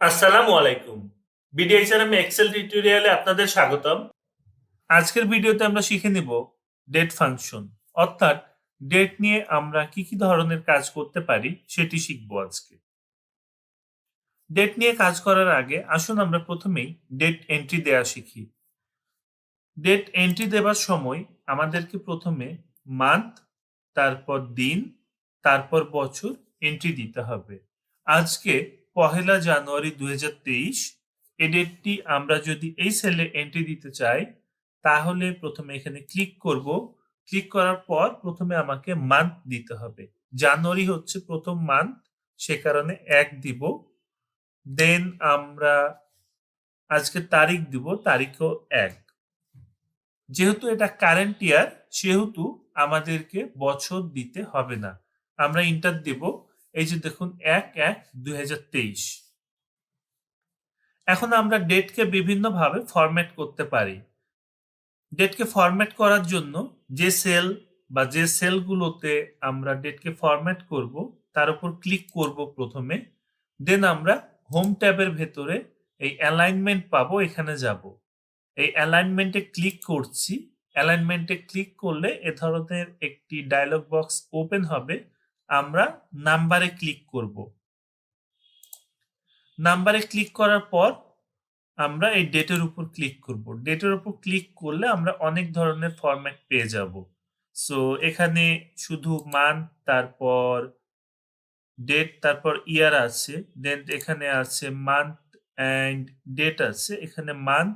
আসসালামু আলাইকুম। BDHRM Excel টিউটোরিয়ালে আপনাদের স্বাগতম। আজকের ভিডিওতে আমরা শিখে নিব ডেট ফাংশন, অর্থাৎ ডেট নিয়ে আমরা কি কি ধরনের কাজ করতে পারি সেটি শিখব আজকে। ডেট নিয়ে কাজ করার আগে আসুন আমরা প্রথমেই ডেট এন্ট্রি দেওয়া শিখি। ডেট এন্ট্রি দেবার সময় আমাদেরকে প্রথমে মান্থ, তারপর দিন, তারপর বছর এন্ট্রি দিতে হবে। আজকে ১লা জানুয়ারি ২০২৩। এই ডেটটি আমরা যদি এই সেলে এন্ট্রি দিতে চাই তাহলে প্রথমে এখানে ক্লিক করব। ক্লিক করার পর প্রথমে আমাকে মান্থ দিতে হবে। জানুয়ারি হচ্ছে প্রথম মান্থ, সে কারণে ১ দিব। দেন আমরা আজকে তারিখ দিব, তারিখও ১। যেহেতু এটা কারেন্ট ইয়ার সেহেতু আমাদেরকে বছর দিতে হবে না। আমরা ইন্টার দেব। এই যে দেখুন ১/১/২০২৩। এখন আমরা ডেটকে বিভিন্নভাবে ফরম্যাট করতে পারি। ডেটকে ফরম্যাট করার জন্য যে সেল বা যে সেলগুলোতে আমরা ডেটকে ফরম্যাট করব তার উপর ক্লিক করব প্রথমে। দেন আমরা হোম ট্যাবের ভেতরে এই অ্যালাইনমেন্ট পাবো, এখানে যাব। এই অ্যালাইনমেন্টে ক্লিক করছি। অ্যালাইনমেন্টে ক্লিক করলে এ ধরনের একটি ডায়লগ বক্স ওপেন হবে। আমরা নাম্বারে ক্লিক করব। নাম্বারে ক্লিক করার পর আমরা এই ডেটের উপর ক্লিক করব। ডেটের উপর ক্লিক করলে আমরা অনেক ধরনের ফরম্যাট পেয়ে যাব। সো এখানে শুধু মান্থ, তারপর ডেট, তারপর ইয়ার আছে। দেন এখানে আছে মান্থ অ্যান্ড ডেট আছে। এখানে মান্থ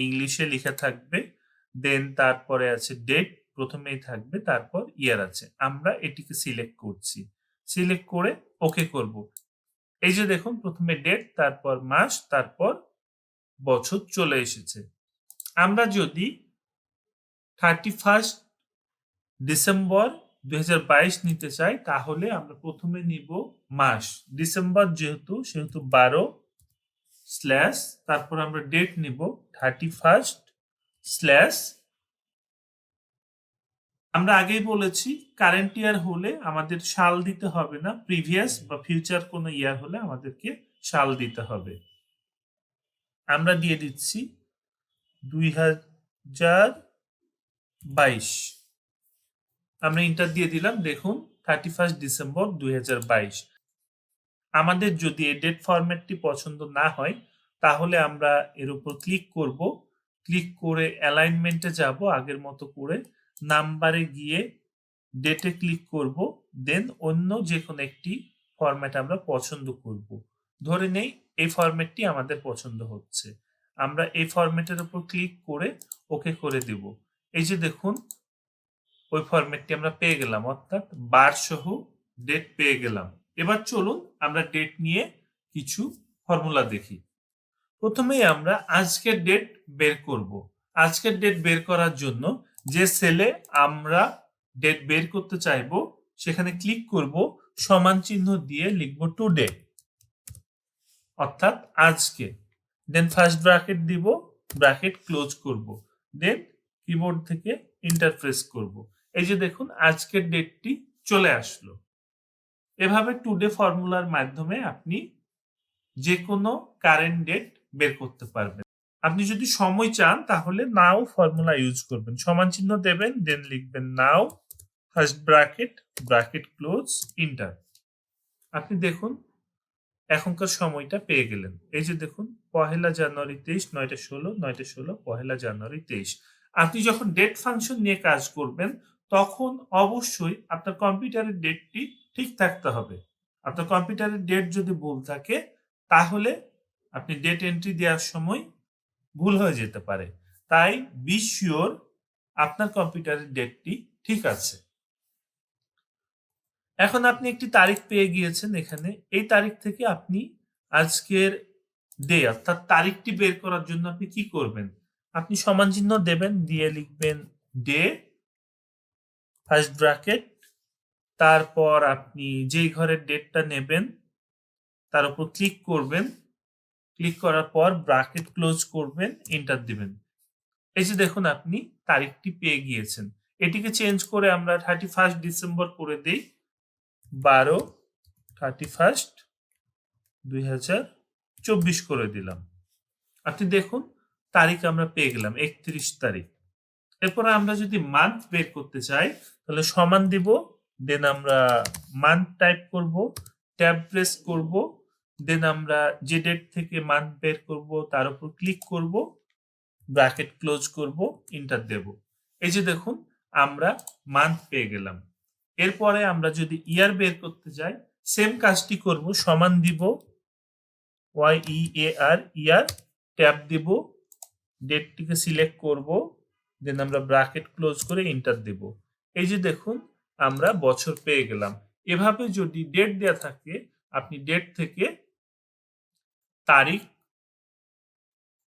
ইংলিশে লেখা থাকবে। দেন তারপরে আছে ডেট প্রথমেই থাকবে, তারপর ইয়ার আছে। আমরা এটিকে সিলেক্ট করছি। সিলেক্ট করে ওকে করব। এই যে দেখুন প্রথমে ডেট, তারপর মাস, তারপর বছর চলে এসেছে। আমরা যদি 31 ডিসেম্বর ২০২২ নিতে চাই তাহলে আমরা প্রথমে নিব মাস। ডিসেম্বর যেহেতু সেহেতু ১২ স্ল্যাশ, তারপর আমরা ডেট নিব 31 স্ল্যাশ। আমরা আগেই বলেছি কারেন্ট ইয়ার হলে আমাদের সাল দিতে হবে না, প্রিভিয়াস বা ফিউচার কোনো ইয়ার হলে আমাদেরকে সাল দিতে হবে। আমরা দিয়ে দিচ্ছি ২০২২। আমরা ইন্টার দিয়ে দিলাম। দেখুন 31 ডিসেম্বর ২০২২। আমাদের যদি এই ডেট ফরম্যাটটি পছন্দ না হয় তাহলে আমরা এর উপর ক্লিক করব। ক্লিক করে অ্যালাইনমেন্টে যাব আগের মতো করে। নাম্বারে গিয়ে ডেটে ক্লিক করব। দেন অন্য যে কোনো একটি ফরম্যাট আমরা পছন্দ করব। ধরে নেই এই ফরম্যাটটি আমাদের পছন্দ হচ্ছে। আমরা এই ফরম্যাটের উপর ক্লিক করে ওকে করে দেব। এই যে দেখুন ওই ফরম্যাটটি আমরা পেয়ে গেলাম, অর্থাৎ বার সহ ডেট পেয়ে গেলাম। এবার চলুন আমরা ডেট নিয়ে কিছু ফর্মুলা দেখি। প্রথমেই আমরা আজকের ডেট বের করব। আজকের ডেট বের করার জন্য যে সেলে আমরা ডেট বের করতে চাইবো সেখানে ক্লিক করব, সমান চিহ্ন দিয়ে লিখব টুডে, অর্থাৎ আজকে। দেন ফার্স্ট ব্র্যাকেট দিব, ব্র্যাকেট ক্লোজ করব। দেন কিবোর্ড থেকে এন্টার প্রেস করব। এই যে দেখুন আজকের ডেটটি চলে আসলো। এভাবে টুডে ফর্মুলার মাধ্যমে আপনি যে কোনো কারেন্ট ডেট বের করতে পারবেন। আপনি যদি সময় চান তাহলে নাও ফর্মুলা ইউজ করবেন। সমান চিহ্ন দেবেন, দেন লিখবেন নাও, first bracket, bracket close, enter. আপনি দেখুন এখনকার সময়টা পেয়ে গেলেন। এই যে দেখুন ১লা জানুয়ারি ২৩, ৯টা ১৬, ৯টা ১৬, ১লা জানুয়ারি ২৩। আপনি যখন ডেট ফাংশন নিয়ে কাজ করবেন তখন অবশ্যই আপনার কম্পিউটারের ডেটটি ঠিক থাকতে হবে। আপনার কম্পিউটারের ডেট যদি ভুল থাকে তাহলে আপনি ডেট এন্ট্রি দেওয়ার সময় ভুল হয়ে যেতে পারে। তাই বি শিওর আপনার কম্পিউটারের ডেটটি ঠিক আছে। এখন আপনি একটি তারিখ পেয়ে গিয়েছেন এখানে। এই তারিখ থেকে আপনি আজকের ডে অর্থাৎ তারিখটি বের করার জন্য আপনি কি করবেন? আপনি সমান চিহ্ন দেবেন, দিয়ে লিখবেন ডে, ফার্স্ট ব্র্যাকেট, তারপর আপনি যেই ঘরের ডেটটা নেবেন তার উপর ক্লিক করবেন। ক্লিক করার পর ব্র্যাকেট ক্লোজ করবেন, এন্টার দিবেন। এই যে দেখুন আপনি তারিখটি পেয়ে গিয়েছেন। এটিকে চেঞ্জ করে আমরা 31 ডিসেম্বর করে দেই। ১২/31/২০২৪। 24 করে দিলাম। আপনি দেখুন তারিখ আমরা পেয়ে গেলাম 31 তারিখ। এরপরে আমরা যদি মান্থ বের করতে চাই তাহলে সমান দিব, দেন আমরা মান্থ টাইপ করব, ট্যাব প্রেস করব, দেন আমরা যে ডেট থেকে মান্থ বের করব তার উপর ক্লিক করব, ব্র্যাকেট ক্লোজ করব, এন্টার দেব। এই যে দেখুন আমরা মান্থ পেয়ে গেলাম। এরপরে আমরা যদি ইয়ার বের করতে যাই সেম কাজটি করব, সমান দিব YEAR ইয়ার, ট্যাব দিব, ডেটটিকে সিলেক্ট করব, দেন আমরা ব্র্যাকেট ক্লোজ করে এন্টার দেব। এই যে দেখুন আমরা বছর পেয়ে গেলাম। এভাবে যদি ডেট দেয়া থাকে আপনি ডেট থেকে তারিখ,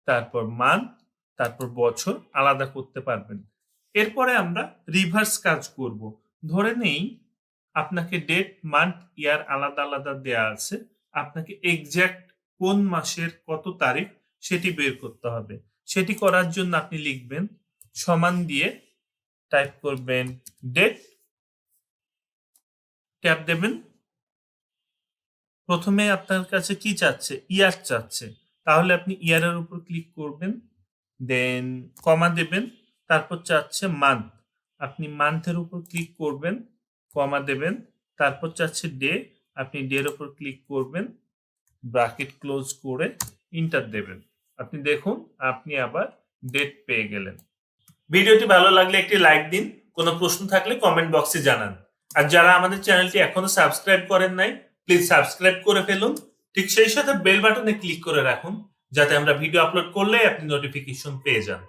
তারপর মান্থ, তারপর বছর আলাদা করতে পারবেন। এরপরে আমরা রিভার্স কাজ করব। ধরে নেই আপনাকে ডেট, মান্থ, ইয়ার আলাদা আলাদা দেয়া আছে, আপনাকে এক্সাক্ট কোন মাসের কত তারিখ সেটি বের করতে হবে। সেটি করার জন্য আপনি লিখবেন সমান দিয়ে টাইপ করবেন ডেট, ট্যাব দেবেন। প্রথমে আপনার কাছে কি চাচ্ছে? ইয়ার চাচ্ছে, তাহলে আপনি ইয়ারের উপর ক্লিক করবেন, দেন কমা দেবেন, তারপর চাচ্ছে মান্থ, আপনি মান্থের উপর ক্লিক করবেন, কমা দেবেন, তারপর চাচ্ছে ডে, আপনি ডের উপর ক্লিক করবেন, ব্র্যাকেট ক্লোজ করে এন্টার দেবেন। আপনি দেখুন আপনি আবার ডেট পেয়ে গেলেন। ভিডিওটি ভালো লাগলে একটি লাইক দিন, কোনো প্রশ্ন থাকলে কমেন্ট বক্সে জানান। আর যারা আমাদের চ্যানেলটি এখনো সাবস্ক্রাইব করেন নাই প্লিজ সাবস্ক্রাইব করে ফেলুন, ঠিক সেই সাথে বেল বাটনে ক্লিক করে রাখুন যাতে আমরা ভিডিও আপলোড করলে আপনি নোটিফিকেশন পেয়ে যান।